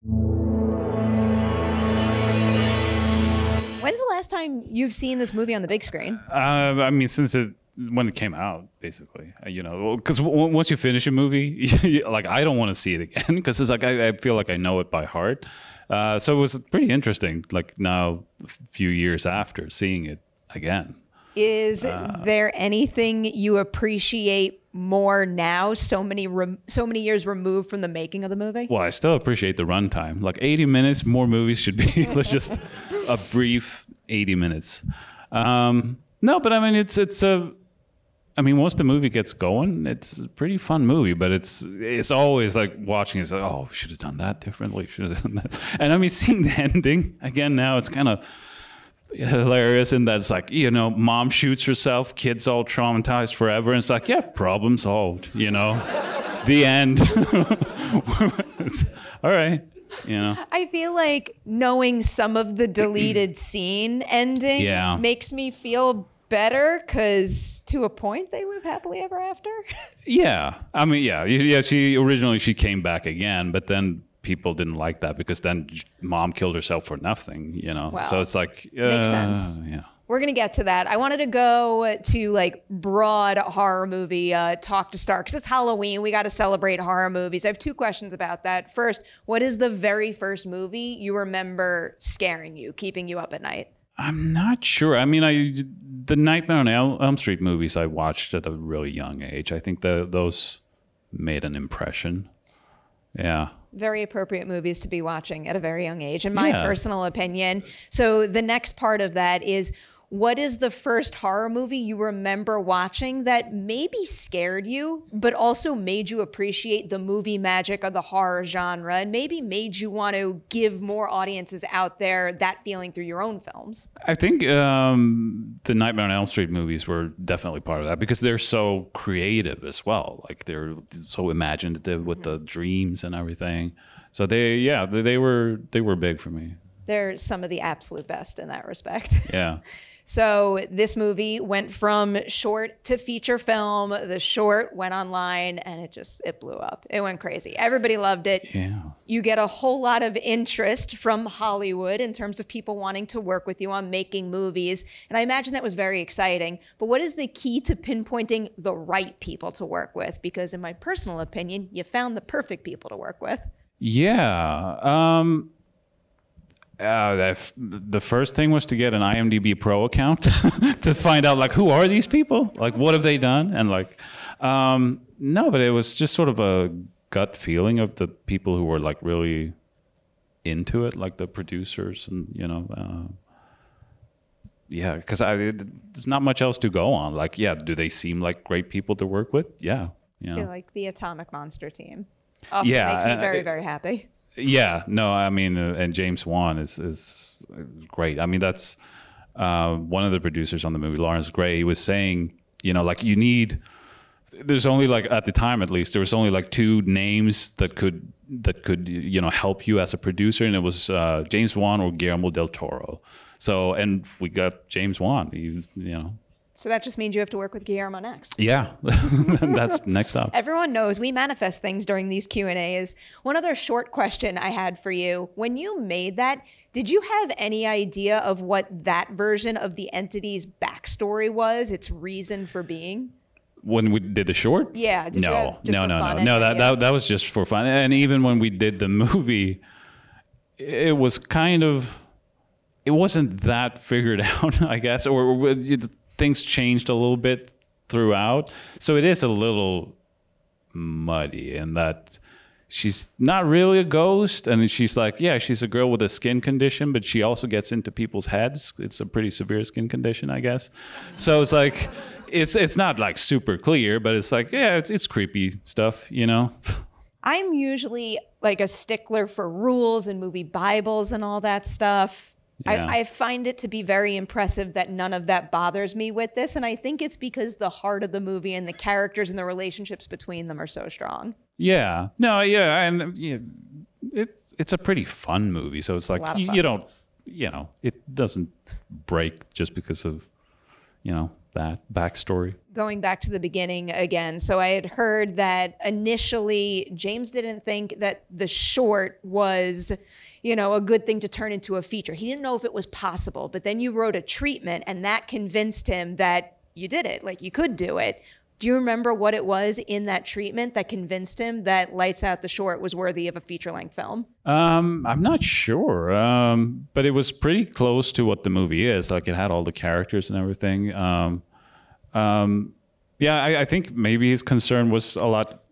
When's the last time you've seen this movie on the big screen? I mean, when it came out, basically, because once you finish a movie, like I don't want to see it again because it's like I feel like I know it by heart. So it was pretty interesting. Like now, a few years after seeing it again. Is there anything you appreciate more now, so many years removed from the making of the movie? Well, I still appreciate the runtime. Like 80 minutes, more movies should be just a brief 80 minutes. No, but I mean, once the movie gets going, it's a pretty fun movie, but it's always like watching it's like, oh, we should have done that differently. Should have done that. And I mean, seeing the ending again now, it's kind of hilarious in that it's like, mom shoots herself, kids all traumatized forever, and it's like, yeah, problem solved, the end. It's, all right. I feel like knowing some of the deleted scene ending makes me feel better because to a point they live happily ever after. Yeah. I mean, yeah. She came back again, but then people didn't like that because then mom killed herself for nothing, Wow. So it's like, makes sense. Yeah. We're going to get to that. I wanted to go to like broad horror movie talk to start because it's Halloween. We got to celebrate horror movies. I have two questions about that. First, what is the very first movie you remember scaring you, keeping you up at night? I'm not sure. I mean, the Nightmare on Elm Street movies I watched at a really young age. I think those made an impression. Yeah. Very appropriate movies to be watching at a very young age, in my personal opinion. So the next part of that is, what is the first horror movie you remember watching that maybe scared you, but also made you appreciate the movie magic of the horror genre and maybe made you want to give more audiences out there that feeling through your own films? I think the Nightmare on Elm Street movies were definitely part of that because they're so creative as well. Like they're so imaginative with the dreams and everything. So they were big for me. They're some of the absolute best in that respect. Yeah. So this movie went from short to feature film. The short went online and it blew up. It went crazy. Everybody loved it. Yeah. You get a whole lot of interest from Hollywood in terms of people wanting to work with you on making movies. And I imagine that was very exciting. But what is the key to pinpointing the right people to work with? Because in my personal opinion, you found the perfect people to work with. Yeah. The first thing was to get an IMDb Pro account to find out like who are these people, like what have they done, and like no, but it was just sort of a gut feeling of the people who were like really into it, like the producers, and because there's not much else to go on. Like, do they seem like great people to work with? Yeah, I feel like the Atomic Monster team. Makes me very, very happy. Yeah, no, I mean, and James Wan is great. I mean, that's one of the producers on the movie, Lawrence Gray. He was saying, like there's only like, at the time at least, there was only like two names that could help you as a producer, and it was James Wan or Guillermo del Toro. So, and we got James Wan. So that just means you have to work with Guillermo next. Yeah, that's next up. Everyone knows we manifest things during these Q&As. One other short question I had for you. When you made that, did you have any idea of what that version of the entity's backstory was, its reason for being? When we did the short? Yeah. No. That was just for fun. And even when we did the movie, it was it wasn't that figured out, I guess, or things changed a little bit throughout. So it is a little muddy in that she's not really a ghost. And she's like, she's a girl with a skin condition, but she also gets into people's heads. It's a pretty severe skin condition, I guess. So it's like, it's not like super clear, but it's like, it's creepy stuff, I'm usually like a stickler for rules and movie Bibles and all that stuff. Yeah. I find it to be very impressive that none of that bothers me with this. And I think it's because the heart of the movie and the characters and the relationships between them are so strong. Yeah. No, yeah. And it's a pretty fun movie. So it's like, you don't, it doesn't break just because of, that backstory. Going back to the beginning again. So I had heard that initially James didn't think that the short was, you know, a good thing to turn into a feature. He didn't know if it was possible, but then you wrote a treatment and that convinced him that you did it, like you could do it. Do you remember what it was in that treatment that convinced him that Lights Out the Short was worthy of a feature-length film? I'm not sure, but it was pretty close to what the movie is. Like it had all the characters and everything. Yeah, I think maybe his concern was a lot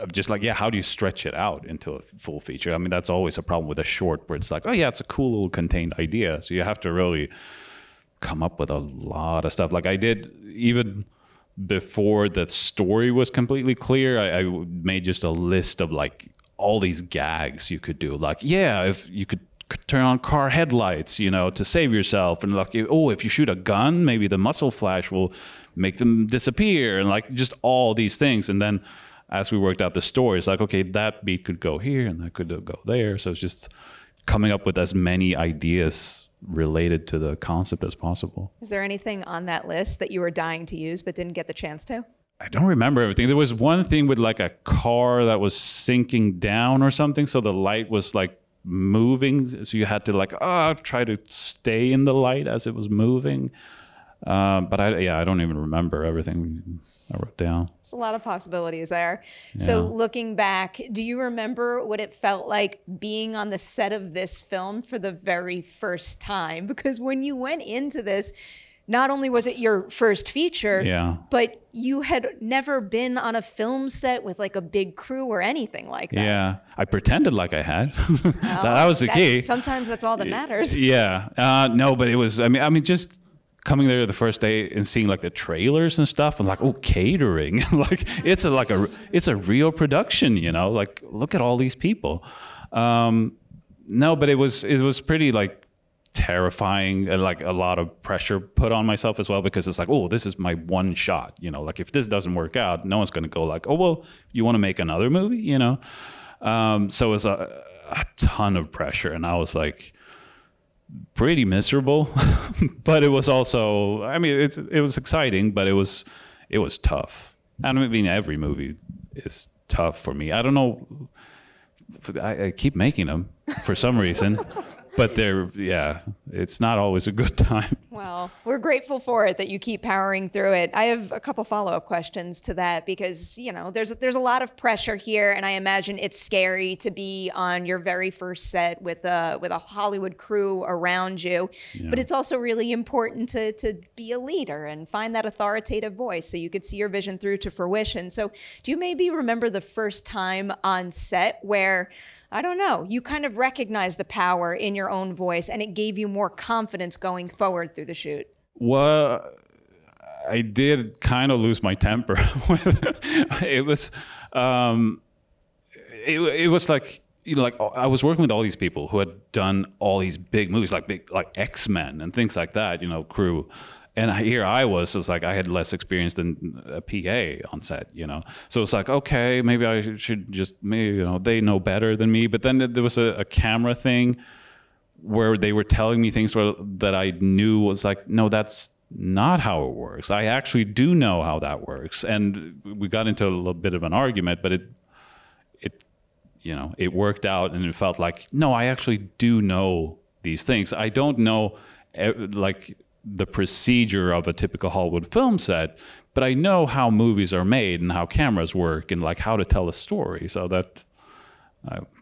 of just like, yeah, how do you stretch it out into a full feature? I mean, that's always a problem with a short where it's like, oh yeah, it's a cool little contained idea. So you have to really come up with a lot of stuff. Like I did even before the story was completely clear, I made just a list of like all these gags you could do. Like, yeah, if you could turn on car headlights, you know, to save yourself. And like, oh, if you shoot a gun, maybe the muzzle flash will make them disappear. And like just all these things. And then as we worked out the story, it's like, okay, that beat could go here and that could go there. So it's just coming up with as many ideas related to the concept as possible. Is there anything on that list that you were dying to use but didn't get the chance to? I don't remember everything. There was one thing with like a car that was sinking down or something. So the light was like moving. So you had to like, try to stay in the light as it was moving. But I don't even remember everything I wrote down. There's a lot of possibilities there. Yeah. So looking back, do you remember what it felt like being on the set of this film for the very first time? Because when you went into this, not only was it your first feature, but you had never been on a film set with like a big crew or anything like that. Yeah, I pretended like I had. That was the key. Sometimes that's all that matters. Yeah. No, but it was, I mean, just coming there the first day and seeing like the trailers and stuff and like, oh, catering. Like it's a real production, you know, like look at all these people. No, but it was pretty like terrifying and like a lot of pressure put on myself as well, because it's like, oh, this is my one shot, you know, like if this doesn't work out, no one's going to go like, oh, well, you want to make another movie, you know? So it was a ton of pressure, and I was like pretty miserable, but it was also, I mean, it was exciting, but it was tough. I mean, every movie is tough for me. I don't know. I keep making them for some reason. But it's not always a good time. Well, we're grateful for it that you keep powering through it. I have a couple follow-up questions to that because, you know, there's a lot of pressure here, and I imagine it's scary to be on your very first set with a Hollywood crew around you. Yeah. But it's also really important to be a leader and find that authoritative voice so you could see your vision through to fruition. So do you maybe remember the first time on set where, I don't know, you kind of recognized the power in your own voice and it gave you more confidence going forward through the shoot? Well, I did kind of lose my temper. It was like, you know, like I was working with all these people who had done all these big movies, like X-Men and things like that, you know, crew. And here I was like, I had less experience than a PA on set, you know? So it's like, okay, maybe I should just, maybe, you know, they know better than me. But then there was a camera thing where they were telling me things that I knew was like, no, that's not how it works. I actually do know how that works. And we got into a little bit of an argument, but it you know, it worked out, and it felt like, no, I actually do know these things. I don't know, like, the procedure of a typical Hollywood film set, but I know how movies are made and how cameras work and like how to tell a story. So that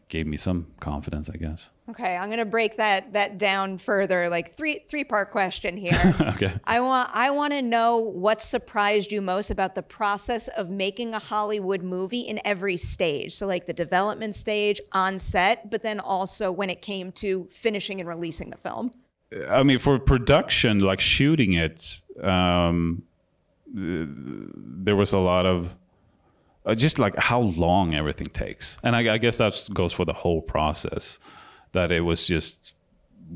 gave me some confidence, I guess. Okay, I'm gonna break that down further. Like three-part question here. Okay. I want to know what surprised you most about the process of making a Hollywood movie in every stage. So like the development stage, on set, but then also when it came to finishing and releasing the film. I mean, for production, like shooting it, there was a lot of just like how long everything takes. And I guess that goes for the whole process, that it was just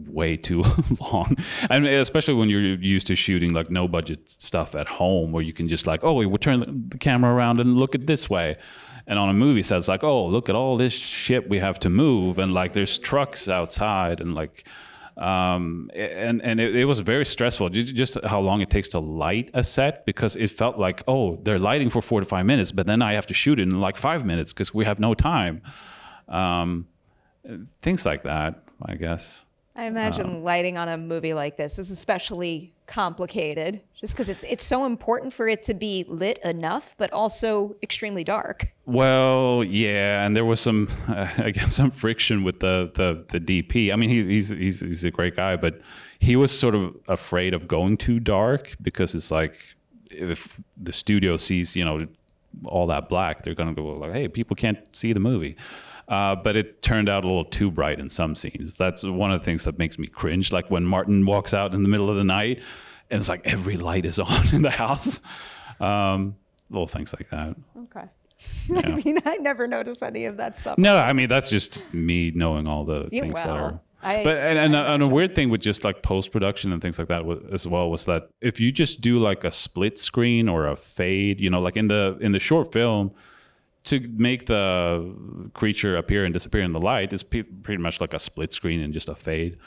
way too long. And especially when you're used to shooting like no budget stuff at home, where you can just like, oh, we'll turn the camera around and look at this way. And on a movie set, it's like, oh, look at all this shit we have to move. And like there's trucks outside and like, And it was very stressful, just how long it takes to light a set, because it felt like, oh, they're lighting for 4 to 5 minutes, but then I have to shoot it in like 5 minutes because we have no time. Things like that, I guess. I imagine lighting on a movie like this is especially complicated, just because it's so important for it to be lit enough, but also extremely dark. Well, yeah, and there was some again some friction with the DP. I mean, he's a great guy, but he was sort of afraid of going too dark, because it's like, if the studio sees, you know, all that black, they're gonna go like, hey, people can't see the movie. But it turned out a little too bright in some scenes. That's one of the things that makes me cringe. Like when Martin walks out in the middle of the night and it's like every light is on in the house. Little things like that. Okay. Yeah. I mean, I never noticed any of that stuff. No, I mean, that's just me knowing all the things that are. And a weird thing with just like post-production and things like that as well was that if you just do like a split screen or a fade, you know, like in the short film, to make the creature appear and disappear in the light is pretty much like a split screen and just a fade.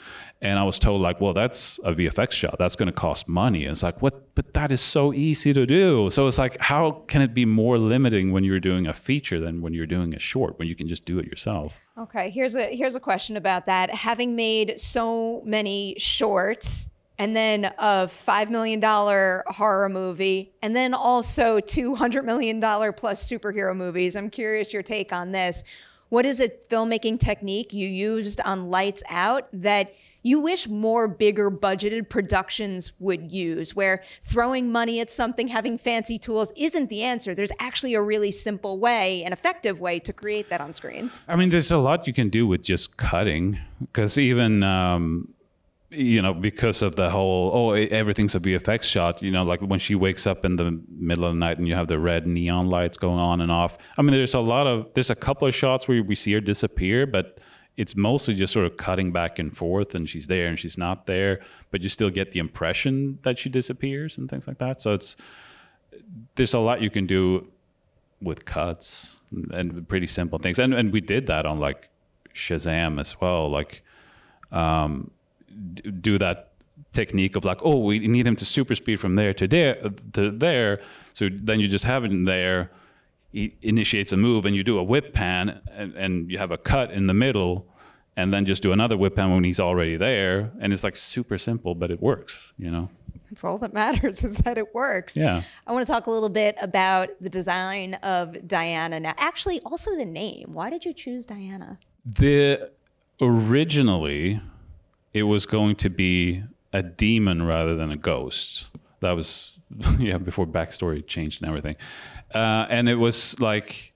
And I was told like, well, that's a VFX shot. That's going to cost money. And it's like, what? But that is so easy to do. So it's like, how can it be more limiting when you're doing a feature than when you're doing a short, when you can just do it yourself? Okay, here's a question about that. Having made so many shorts, and then a $5 million horror movie, and then also $200 million plus superhero movies. I'm curious your take on this. What is a filmmaking technique you used on Lights Out that you wish more bigger budgeted productions would use, where throwing money at something, having fancy tools isn't the answer? There's actually a really simple way, an effective way to create that on screen. I mean, there's a lot you can do with just cutting, because even... you know, because of the whole, everything's a VFX shot, you know, like when she wakes up in the middle of the night and you have the red neon lights going on and off. I mean, there's a couple of shots where we see her disappear, but it's mostly just sort of cutting back and forth, and she's there and she's not there, but you still get the impression that she disappears and things like that. So there's a lot you can do with cuts and pretty simple things. And we did that on like Shazam as well. Like, do that technique of like, oh, we need him to super speed from there to there. So then you just have him there. He initiates a move and you do a whip pan and you have a cut in the middle, and then just do another whip pan when he's already there. And it's like super simple, but it works, you know? That's all that matters, is that it works. Yeah. I want to talk a little bit about the design of Diana now. Actually, also the name. Why did you choose Diana? Originally, it was going to be a demon rather than a ghost. That was, before backstory changed and everything. And it was like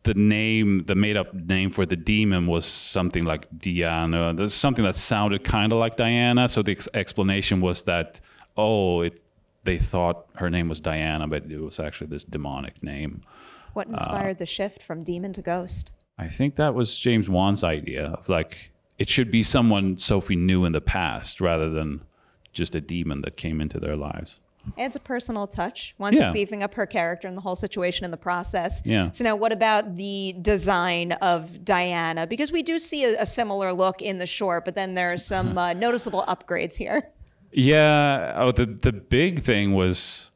the made-up name for the demon was something like Diana. There's something that sounded kind of like Diana. So the explanation was that, they thought her name was Diana, but it was actually this demonic name. What inspired the shift from demon to ghost? I think that was James Wan's idea of like, it should be someone Sophie knew in the past rather than just a demon that came into their lives. Adds a personal touch. Winds up beefing up her character and the whole situation in the process. Yeah. So now what about the design of Diana? Because we do see a similar look in the short, but then there are some noticeable upgrades here. Yeah. The big thing was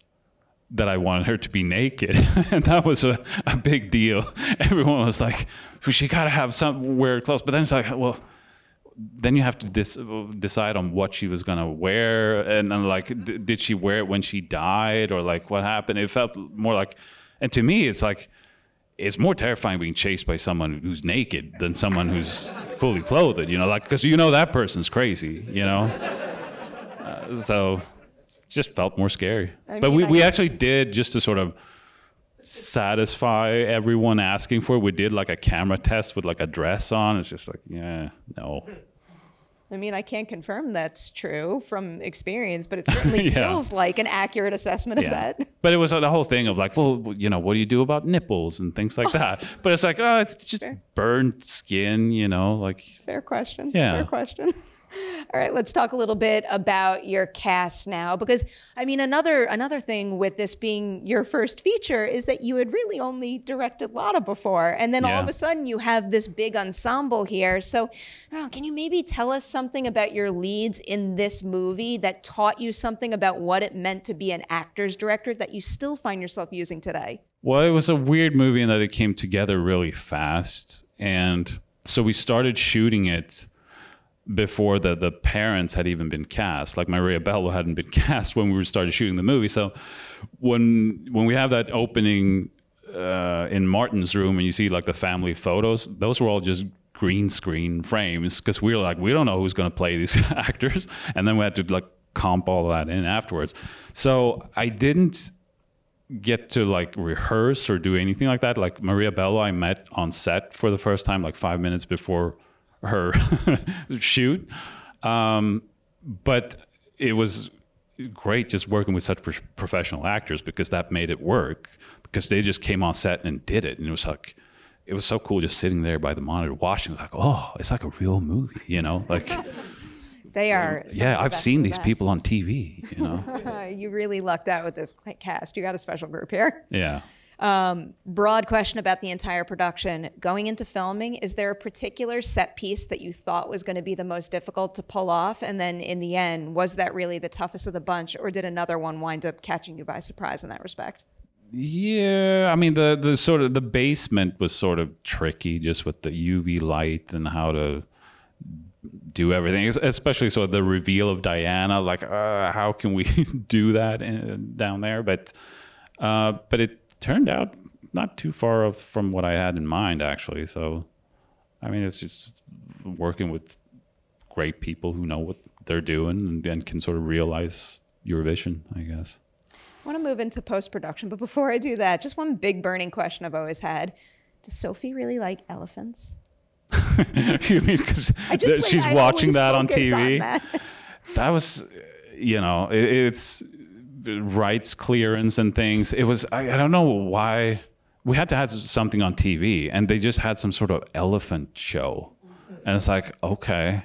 that I wanted her to be naked. And that was a big deal. Everyone was like, she got to have some wear clothes. But then it's like, well, then you have to decide on what she was going to wear. And then like, did she wear it when she died, or like what happened? It felt more like, and to me, it's like, it's more terrifying being chased by someone who's naked than someone who's fully clothed, you know, like, because you know that person's crazy, you know? So it just felt more scary. But we actually did, just to sort of satisfy everyone asking for it, we did like a camera test with like a dress on. It's just like, no. I mean, I can't confirm that's true from experience, but it certainly feels like an accurate assessment of that. But it was the whole thing of like, well, you know, what do you do about nipples and things like that? But it's like, it's just burned skin, you know, like. Fair question. Yeah. Fair question. All right, let's talk a little bit about your cast now, because I mean, another thing with this being your first feature is that you had really only directed Lotta before, and then all of a sudden you have this big ensemble here. So, I don't know, can you maybe tell us something about your leads in this movie that taught you something about what it meant to be an actor's director that you still find yourself using today? Well, it was a weird movie in that it came together really fast, and so we started shooting it before the parents had even been cast. Like Maria Bello hadn't been cast when we started shooting the movie. So when we have that opening in Martin's room and you see like the family photos, those were all just green screen frames because we were like, we don't know who's going to play these actors. And then we had to like comp all that in afterwards. So I didn't get to like rehearse or do anything like that. Like Maria Bello, I met on set for the first time like 5 minutes before her shoot. But it was great just working with such professional actors because that made it work, because they just came on set and did it. And it was like, it was so cool just sitting there by the monitor watching. It was like, oh, it's like a real movie, you know, like they are. Yeah, I've seen these people on TV, you know. You really lucked out with this cast. You got a special group here. Yeah. Broad question about the entire production. Going into filming, is there a particular set piece that you thought was going to be the most difficult to pull off? And then in the end, was that really the toughest of the bunch, or did another one wind up catching you by surprise in that respect? Yeah, I mean, the sort of the basement was sort of tricky just with the UV light and how to do everything, especially sort of the reveal of Diana, like how can we do that down there? But it turned out not too far off from what I had in mind, actually. So, I mean, it's just working with great people who know what they're doing and can sort of realize your vision, I guess. I want to move into post-production, but before I do that, just one big burning question I've always had. Does Sophie really like elephants? You mean because she's watching that on TV? That was, you know, it's rights clearance and things. It was, I don't know why we had to have something on TV, and they just had some sort of elephant show, and it's like, okay.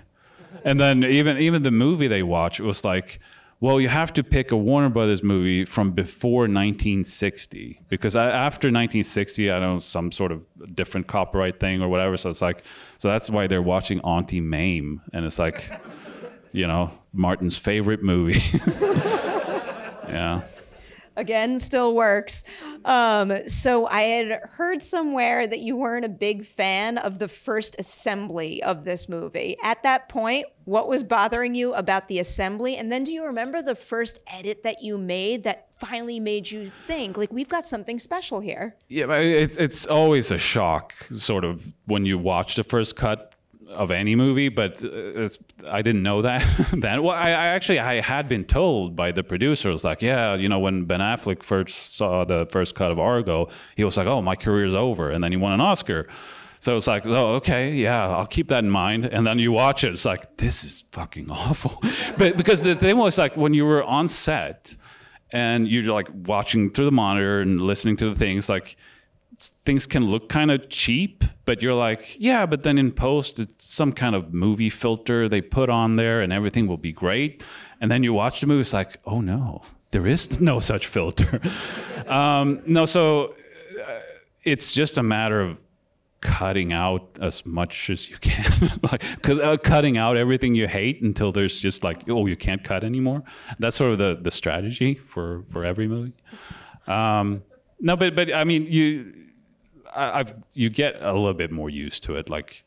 And then even the movie they watch, it was like, well, you have to pick a Warner Brothers movie from before 1960, because after 1960, I don't know, some sort of different copyright thing or whatever. So it's like, so that's why they're watching Auntie Mame, and it's like, you know, Martin's favorite movie. Yeah. Again, still works. So I had heard somewhere that you weren't a big fan of the first assembly of this movie. At that point, what was bothering you about the assembly? And then do you remember the first edit that you made that finally made you think, like, we've got something special here? Yeah, it's always a shock, sort of, when you watch the first cut of any movie, but I didn't know that then. Well, I had been told by the producers, like, yeah, you know, when Ben Affleck first saw the first cut of Argo, he was like, oh, my career's over, and then he won an Oscar. So it's like, oh, okay, yeah, I'll keep that in mind. And then you watch it, it's like, this is fucking awful. But because the thing was, like, when you were on set and you're like watching through the monitor and listening to the things, like, things can look kind of cheap, but you're like, yeah, but then in post, it's some kind of movie filter they put on there and everything will be great. And then you watch the movie, it's like, oh no, there is no such filter. So it's just a matter of cutting out as much as you can, like, cutting out everything you hate until there's just like, oh, you can't cut anymore. That's sort of the strategy for every movie. No, but I mean, you get a little bit more used to it. Like,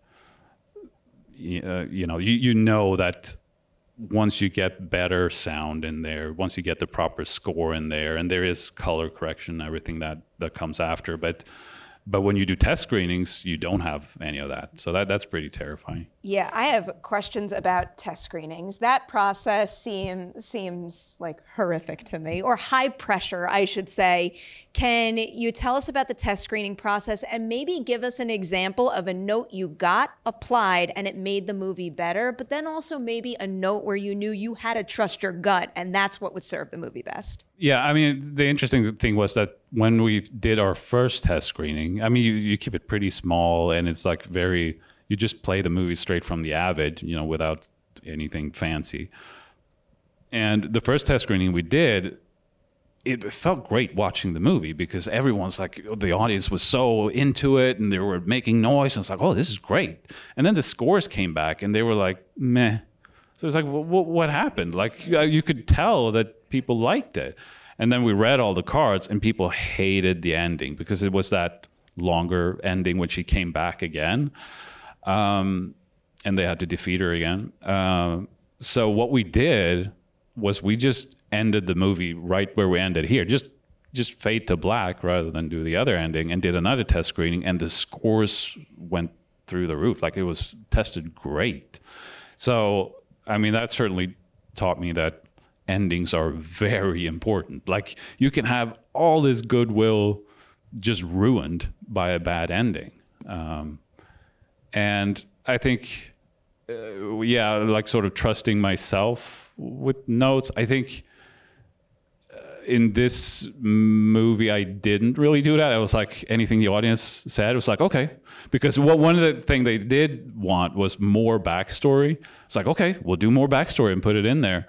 you know that once you get better sound in there, once you get the proper score in there, and there is color correction, everything that comes after. But when you do test screenings, you don't have any of that. So that's pretty terrifying. Yeah, I have questions about test screenings. That process seems like horrific to me, or high pressure, I should say. Can you tell us about the test screening process and maybe give us an example of a note you got applied and it made the movie better, but then also maybe a note where you knew you had to trust your gut and that's what would serve the movie best? Yeah, I mean, the interesting thing was that when we did our first test screening, I mean, you keep it pretty small, and it's like you just play the movie straight from the Avid, you know, without anything fancy. And the first test screening we did, it felt great watching the movie because everyone's like, the audience was so into it and they were making noise. And it's like, oh, this is great. And then the scores came back and they were like, meh. So it's like, what happened? Like, you could tell that people liked it. And then we read all the cards and people hated the ending because it was that longer ending when she came back again. And they had to defeat her again. So what we did was we just ended the movie right where we ended here, just fade to black rather than do the other ending, and did another test screening, and the scores went through the roof. Like, it was tested great. So, I mean, that certainly taught me that endings are very important. Like, you can have all this goodwill just ruined by a bad ending. And I think, like sort of trusting myself with notes. I think in this movie, I didn't really do that. I was like, anything the audience said, it was like, okay. Because one of the things they did want was more backstory. It's like, okay, we'll do more backstory and put it in there.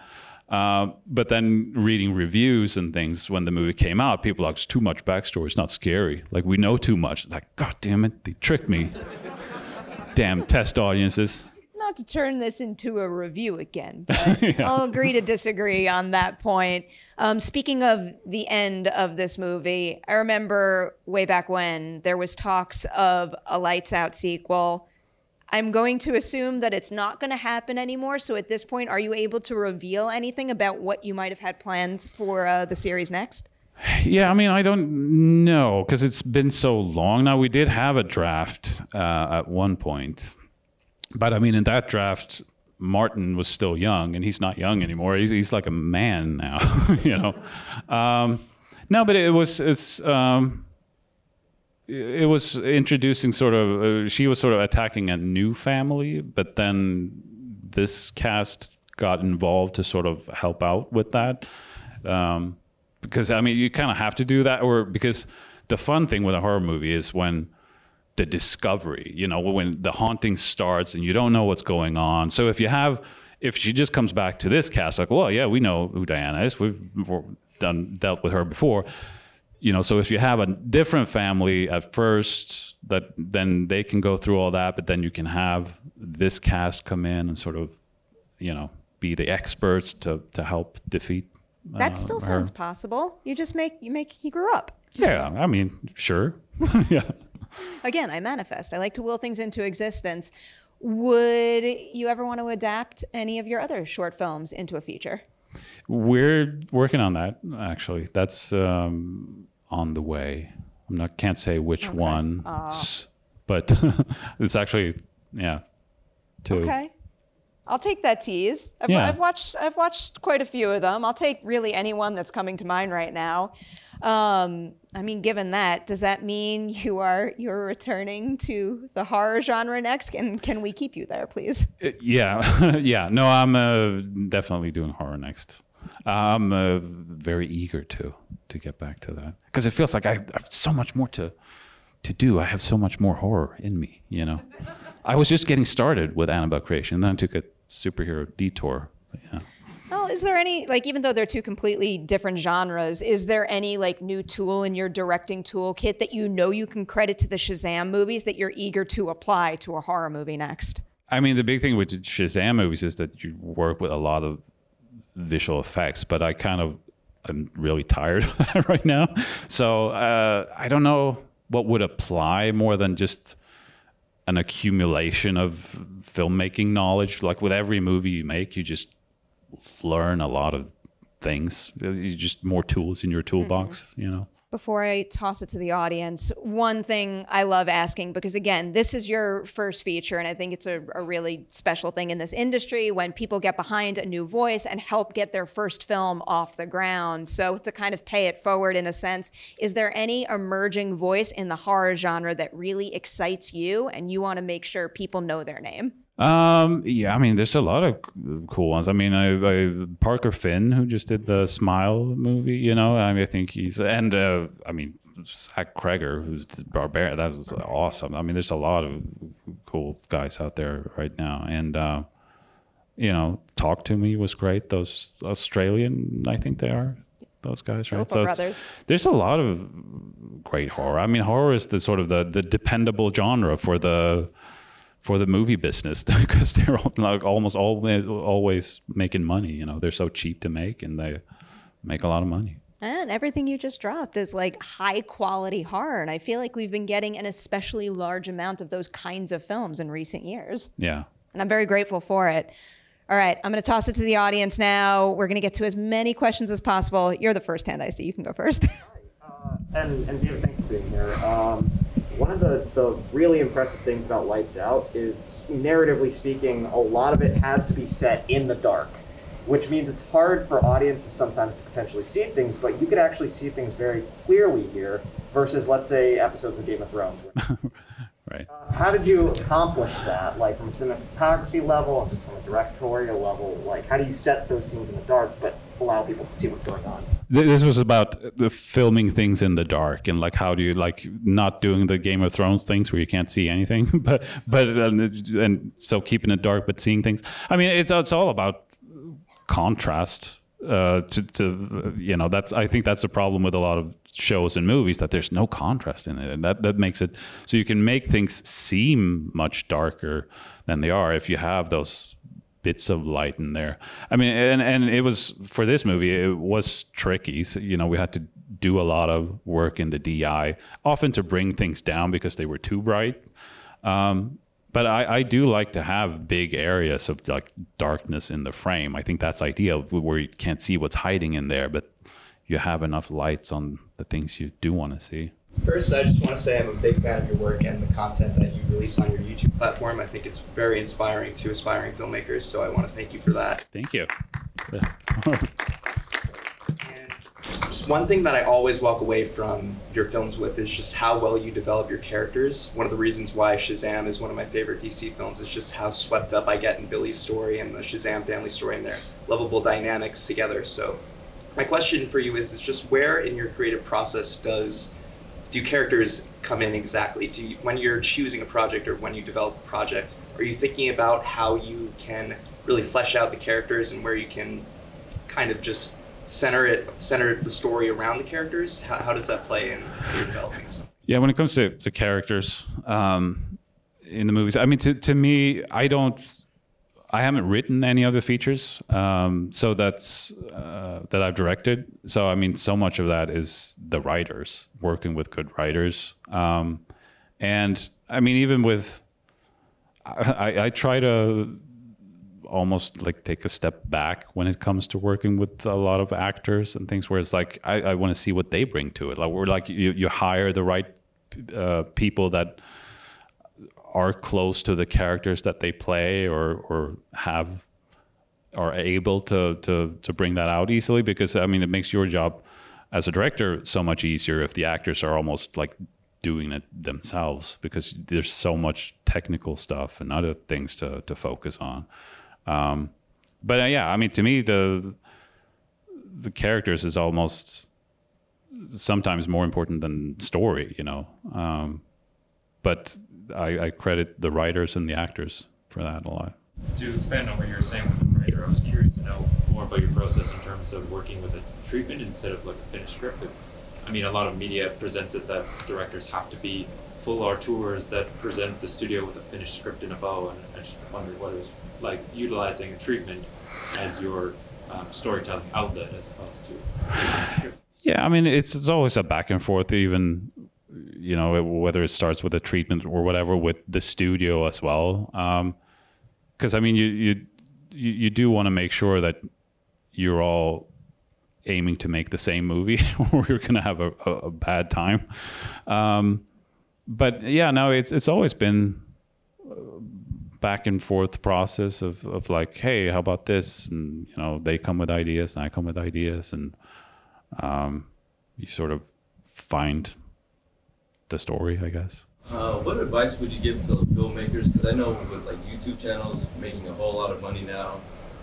But then reading reviews and things when the movie came out, people are like, it's too much backstory. It's not scary. Like, we know too much. Like, God damn it, they tricked me. Damn test audiences. Not to turn this into a review again, but yeah. I'll agree to disagree on that point. Speaking of the end of this movie, I remember way back when there was talks of a Lights Out sequel. I'm going to assume that it's not going to happen anymore. So at this point, are you able to reveal anything about what you might have had planned for the series next? Yeah, I mean, I don't know because it's been so long now. We did have a draft at one point. But I mean, in that draft, Martin was still young, and he's not young anymore. He's like a man now, you know. No, but it was introducing sort of. She was sort of attacking a new family, but then this cast got involved to sort of help out with that. Because I mean, you kind of have to do that, or because the fun thing with a horror movie is when the discovery, you know, when the haunting starts and you don't know what's going on. So if she just comes back to this cast, like, well, yeah, we know who Diana is. We've dealt with her before, you know. So if you have a different family at first, then they can go through all that, but then you can have this cast come in and sort of, you know, be the experts to help defeat. That still sounds possible. You just he grew up. Yeah, I mean, sure. Yeah. Again, I manifest. I like to will things into existence. Would you ever want to adapt any of your other short films into a feature? We're working on that, actually. That's on the way. Can't say which one, but it's actually, yeah, two. Okay. I'll take that tease. I've watched quite a few of them. I'll take really anyone that's coming to mind right now. I mean, given that, does that mean you're returning to the horror genre next? And can we keep you there, please? Yeah, yeah. No, I'm definitely doing horror next. I'm very eager to get back to that because it feels like I have so much more to do. I have so much more horror in me. You know, I was just getting started with Annabelle creation, and then I took a superhero detour. Yeah. Well, is there any, like, even though they're two completely different genres, is there any like new tool in your directing toolkit that you know you can credit to the Shazam movies that you're eager to apply to a horror movie next? I mean, the big thing with Shazam movies is that you work with a lot of visual effects, but I'm really tired of that right now. So I don't know what would apply more than just an accumulation of filmmaking knowledge. Like with every movie you make, you just learn a lot of things. You just more tools in your toolbox, you know. Before I toss it to the audience, one thing I love asking, because again, this is your first feature, and I think it's a really special thing in this industry when people get behind a new voice and help get their first film off the ground. So to kind of pay it forward in a sense, is there any emerging voice in the horror genre that really excites you and you want to make sure people know their name? Yeah, I mean, there's a lot of cool ones. I mean, I Parker Finn, who just did the Smile movie, you know, I mean, I think and I mean, Zach Kreger, who's Barbarian, that was awesome. I mean, there's a lot of cool guys out there right now. And you know, Talk to Me was great. Those Australian, I think they are, those guys, right? So there's a lot of great horror. I mean, horror is the sort of the dependable genre for the movie business because they're like almost always making money. You know, they're so cheap to make and they make a lot of money. And everything you just dropped is like high quality horror. And I feel like we've been getting an especially large amount of those kinds of films in recent years. Yeah. And I'm very grateful for it. All right, I'm going to toss it to the audience now. We're going to get to as many questions as possible. You're the first hand I see. You can go first. And David, thanks for being here. One of the really impressive things about Lights Out is, narratively speaking, a lot of it has to be set in the dark, which means it's hard for audiences sometimes to potentially see things, but you could actually see things very clearly here versus, let's say, episodes of Game of Thrones. Right. How did you accomplish that, like from a cinematography level and just from a directorial level? Like, how do you set those scenes in the dark but allow people to see what's going on? This was about the filming things in the dark and like how do you like not doing the Game of Thrones things where you can't see anything, but and so keeping it dark but seeing things. I mean, it's all about contrast. To you know, I think that's the problem with a lot of shows and movies, that there's no contrast in it, and that makes it so you can make things seem much darker than they are if you have those bits of light in there. I mean, and it was, for this movie, it was tricky. So, you know, we had to do a lot of work in the DI, often to bring things down because they were too bright. But I do like to have big areas of like darkness in the frame. I think that's ideal, where you can't see what's hiding in there, but you have enough lights on the things you do want to see. First, I just want to say I'm a big fan of your work and the content that you release on your YouTube platform. I think it's very inspiring to aspiring filmmakers, so I want to thank you for that. Thank you. Just one thing that I always walk away from your films with is just how well you develop your characters. One of the reasons why Shazam is one of my favorite DC films is just how swept up I get in Billy's story and the Shazam family story and their lovable dynamics together. So my question for you is just where in your creative process do characters come in exactly? When you're choosing a project or when you develop a project, are you thinking about how you can really flesh out the characters and where you can kind of just center the story around the characters? How does that play in your developing? Yeah, when it comes to characters in the movies, I mean, to me, I haven't written any other features, so that's that I've directed. So I mean, so much of that is the writers, working with good writers, and I mean, even with I try to almost like take a step back when it comes to working with a lot of actors and things, where it's like I want to see what they bring to it. Like we're like you hire the right people that are close to the characters that they play or are able to bring that out easily, because I mean it makes your job as a director so much easier if the actors are almost like doing it themselves, because there's so much technical stuff and other things to focus on. But yeah, I mean, to me, the characters is almost sometimes more important than story, you know. But I credit the writers and the actors for that a lot. To expand on what you were saying with the writer, I was curious to know more about your process in terms of working with a treatment instead of like a finished script. I mean, a lot of media presents it that directors have to be full auteurs that present the studio with a finished script in a bow, and I just wondered what it was like utilizing a treatment as your storytelling outlet as opposed to. Yeah, I mean, it's always a back and forth, even, you know, whether it starts with a treatment or whatever with the studio as well. Because I mean, you do want to make sure that you're all aiming to make the same movie, or you're going to have a bad time. But yeah, no, it's always been back and forth process of like, hey, how about this? And, you know, they come with ideas and I come with ideas, and you sort of find the story, I guess. What advice would you give to filmmakers? Because I know with like YouTube channels making a whole lot of money now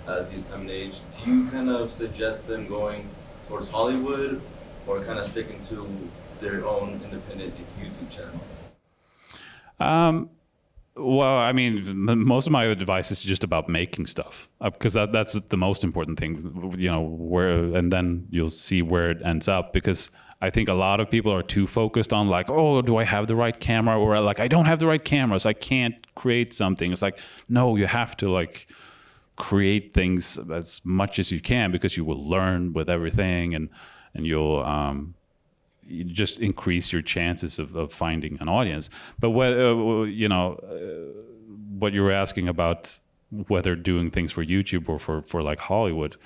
at this time and age, do you kind of suggest them going towards Hollywood or kind of sticking to their own independent YouTube channel? Well, I mean, most of my advice is just about making stuff, because that's the most important thing, and then you'll see where it ends up, because I think a lot of people are too focused on like, oh, do I have the right camera? Or like, I don't have the right camera, so I can't create something. It's like, no, you have to like create things as much as you can, because you will learn with everything, and you'll you just increase your chances of finding an audience. But what you were asking about whether doing things for YouTube or for like Hollywood,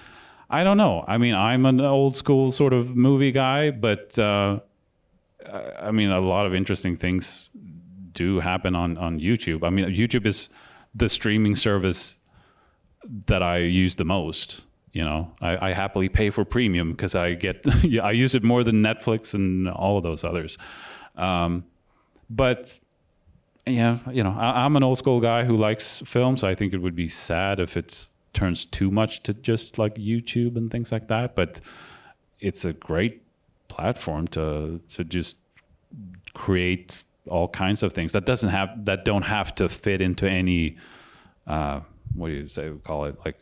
I don't know. I mean, I'm an old school sort of movie guy, but I mean, a lot of interesting things do happen on YouTube. I mean, YouTube is the streaming service that I use the most. I happily pay for premium because I use it more than Netflix and all of those others. But yeah, I'm an old school guy who likes film, so I think it would be sad if it turns too much to just like YouTube and things like that. But it's a great platform to just create all kinds of things that don't have to fit into any what do you call it, like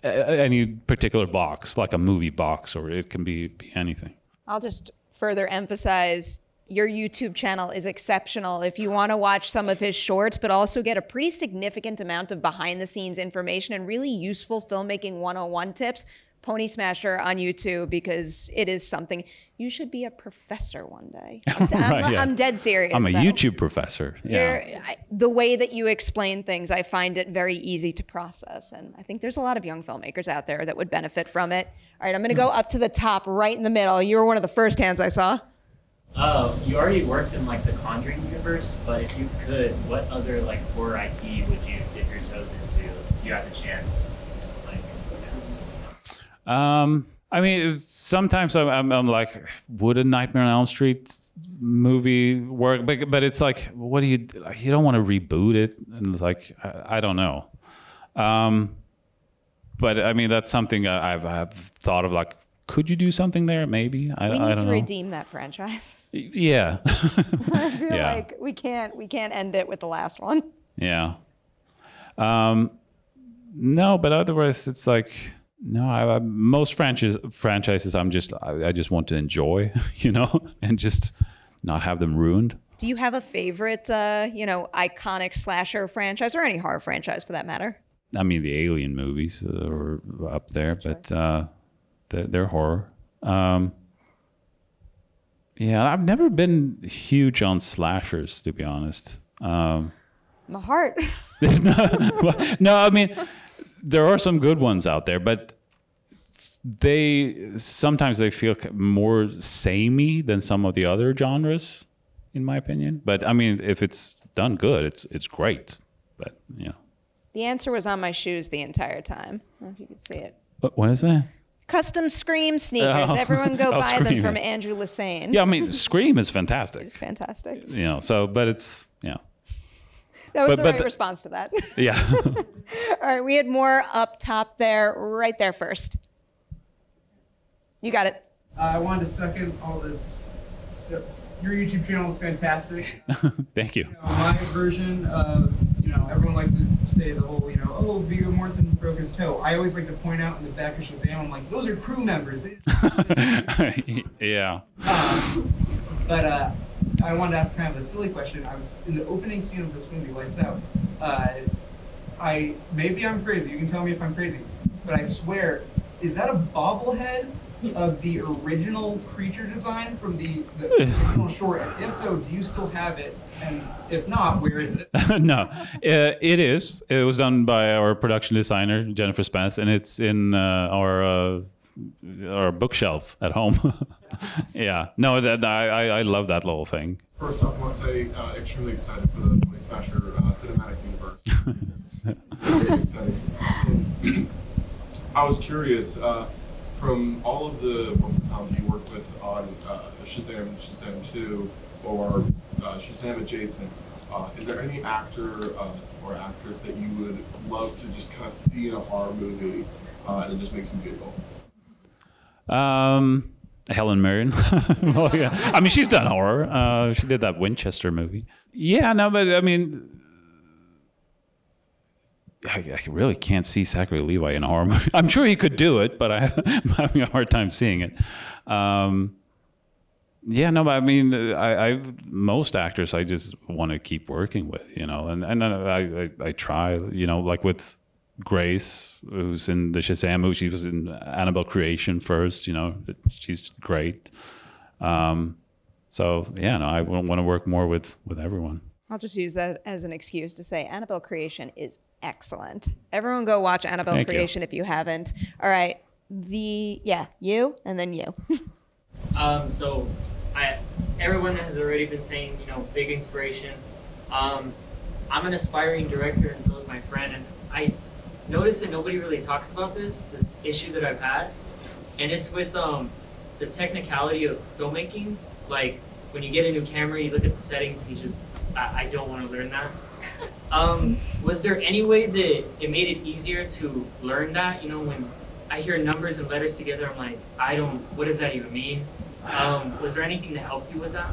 any particular box, like a movie box, or it can be anything. I'll just further emphasize your YouTube channel is exceptional if you want to watch some of his shorts, but also get a pretty significant amount of behind the scenes information and really useful filmmaking 101 tips. Pony Smasher on YouTube, because it is something you should be a professor one day. I'm dead serious. I'm a YouTube professor. Yeah. The way that you explain things, I find it very easy to process. And I think there's a lot of young filmmakers out there that would benefit from it. All right, I'm going to go up to the top right in the middle. You were one of the first hands I saw. You already worked in like the Conjuring universe, but if you could, what other like horror IP would you dip your toes into if you had the chance? I mean, sometimes I'm like, would a Nightmare on Elm Street movie work? But it's like, what do you don't want to reboot it, and it's like, I don't know. But I mean, that's something I've thought of, like, could you do something there? Maybe. I don't know. We need to redeem that franchise. Yeah. I feel like we can't end it with the last one. Yeah. No, but otherwise it's like, no, most franchises I just want to enjoy, and just not have them ruined. Do you have a favorite, iconic slasher franchise, or any horror franchise for that matter? I mean, the Alien movies are up there, but they're horror. Yeah, I've never been huge on slashers, to be honest. My heart. No, I mean, there are some good ones out there, but sometimes they feel more samey than some of the other genres, in my opinion. But I mean, if it's done good, it's great. But yeah. The answer was on my shoes the entire time. I don't know if you could see it. What is that? Custom Scream sneakers. Everyone go buy them from Andrew Lassane. Yeah, I mean, Scream is fantastic. It's fantastic. But it's, yeah. That was the right response to that. Yeah. All right, we had more up top there, right there first. You got it. I wanted to second all the stuff. Your YouTube channel is fantastic. Thank you. My version of, everyone likes to say the whole, Viggo Mortensen broke his toe. I always like to point out in the back of Shazam, I'm like, those are crew members. Yeah. But I wanted to ask kind of a silly question. In the opening scene of this movie, Lights Out, maybe I'm crazy. You can tell me if I'm crazy. But I swear, is that a bobblehead of the original creature design from the original short? If so, do you still have it? And if not, where is it? No, it is. It was done by our production designer, Jennifer Spence, and it's in our bookshelf at home. Yeah. No, I love that little thing. First off, I want to say extremely excited for the Pony Smasher cinematic universe. Very exciting. And I was curious, from all of the talent you worked with on Shazam, Shazam 2, or Shazam adjacent, is there any actor or actress that you would love to just kind of see in a horror movie and it just makes you giggle? Helen Mirren. Well, yeah. I mean, she's done horror. She did that Winchester movie. Yeah, no, but I mean, I really can't see Zachary Levi in a horror movie. I'm sure he could do it, but I'm having a hard time seeing it. Yeah, no, but I mean, most actors I just want to keep working with, you know, and I try, you know, like with Grace, who's in the Shazam movie. She was in Annabelle Creation first, you know, she's great. So yeah, no, I want to work more with everyone. I'll just use that as an excuse to say Annabelle Creation is excellent. Everyone go watch Annabelle Creation if you haven't. All right, you and then you. So everyone has already been saying, you know, big inspiration. I'm an aspiring director, and so is my friend. And I noticed that nobody really talks about this issue that I've had, and it's with the technicality of filmmaking. Like when you get a new camera, you look at the settings, and you just, I don't want to learn that. Was there any way that it made it easier to learn that? You know, when I hear numbers and letters together, I'm like, what does that even mean? Was there anything to help you with that?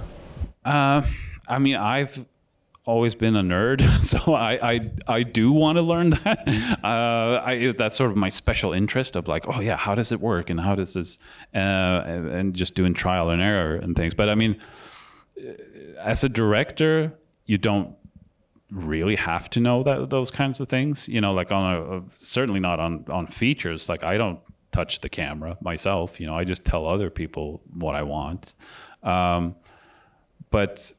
I mean, I've always been a nerd, so I do want to learn that. That's sort of my special interest of like, oh yeah, how does it work, and how does this, and just doing trial and error and things. But I mean, as a director, you don't really have to know those kinds of things, you know, like certainly not on features. Like I don't touch the camera myself, you know, I just tell other people what I want. But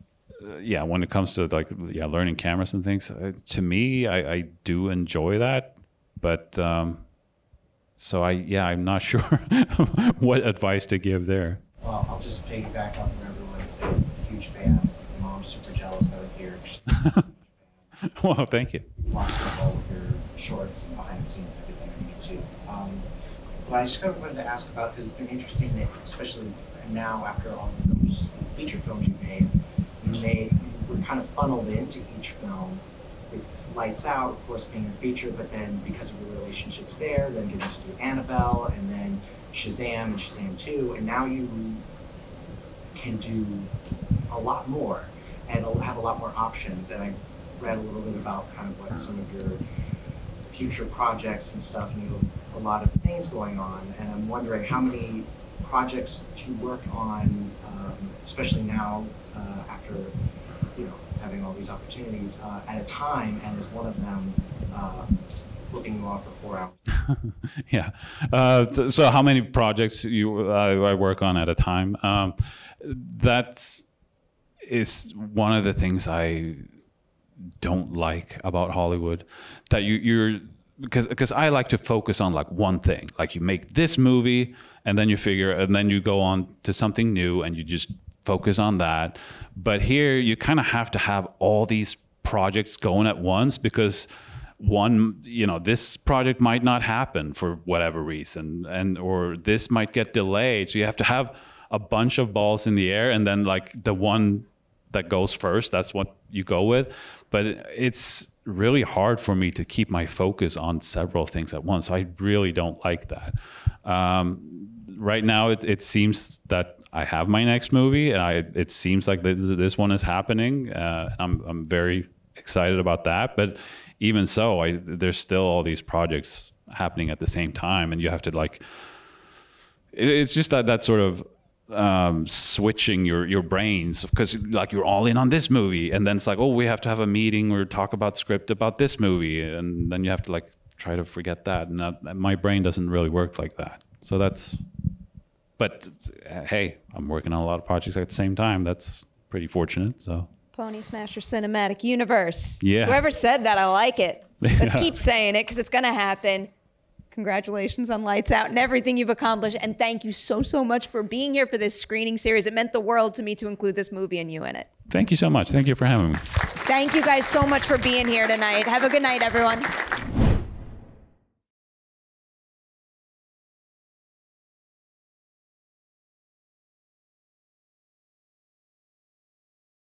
yeah, when it comes to like, learning cameras and things, to me, I do enjoy that. But so I'm not sure what advice to give there. Well, I'll just piggyback off of everyone and say, huge fan. My mom's super jealous that I'm here. Well, thank you. Lots of all with your shorts and behind the scenes and everything I need too. But I just kind of wanted to ask about, because it's been interesting that, especially now after all those feature films you've made, you were kind of funneled into each film with Lights Out, of course, being a feature, but then because of your relationships there, then getting to do Annabelle, and then Shazam and Shazam 2, and now you can do a lot more and have a lot more options. And I read a little bit about kind of what some of your future projects and stuff, and you have a lot of things going on, and I'm wondering how many projects do you work on, especially now after, you know, having all these opportunities at a time, and is one of them flipping you off for 4 hours? Yeah. So how many projects I work on at a time? That is one of the things I don't like about Hollywood, that you're because I like to focus on like one thing. Like you make this movie and then you go on to something new and you just focus on that. But here you kind of have to have all these projects going at once, because this project might not happen for whatever reason, or this might get delayed. So you have to have a bunch of balls in the air, and then like the one that goes first, that's what you go with. But it's really hard for me to keep my focus on several things at once. So I really don't like that. Right now, it seems that I have my next movie, and it seems like this one is happening. I'm very excited about that. But even so, there's still all these projects happening at the same time, and you have to like. It's just that sort of switching your brains, because like you're all in on this movie, and then it's like, oh, we have to have a meeting or talk about script about this movie, and then you have to like try to forget that. And my brain doesn't really work like that. So but hey, I'm working on a lot of projects at the same time. That's pretty fortunate. So Pony Smasher Cinematic Universe. Yeah. Whoever said that, I like it. Let's keep saying it, because it's going to happen. Congratulations on Lights Out and everything you've accomplished. And thank you so, so much for being here for this screening series. It meant the world to me to include this movie and you in it. Thank you so much. Thank you for having me. Thank you guys so much for being here tonight. Have a good night, everyone.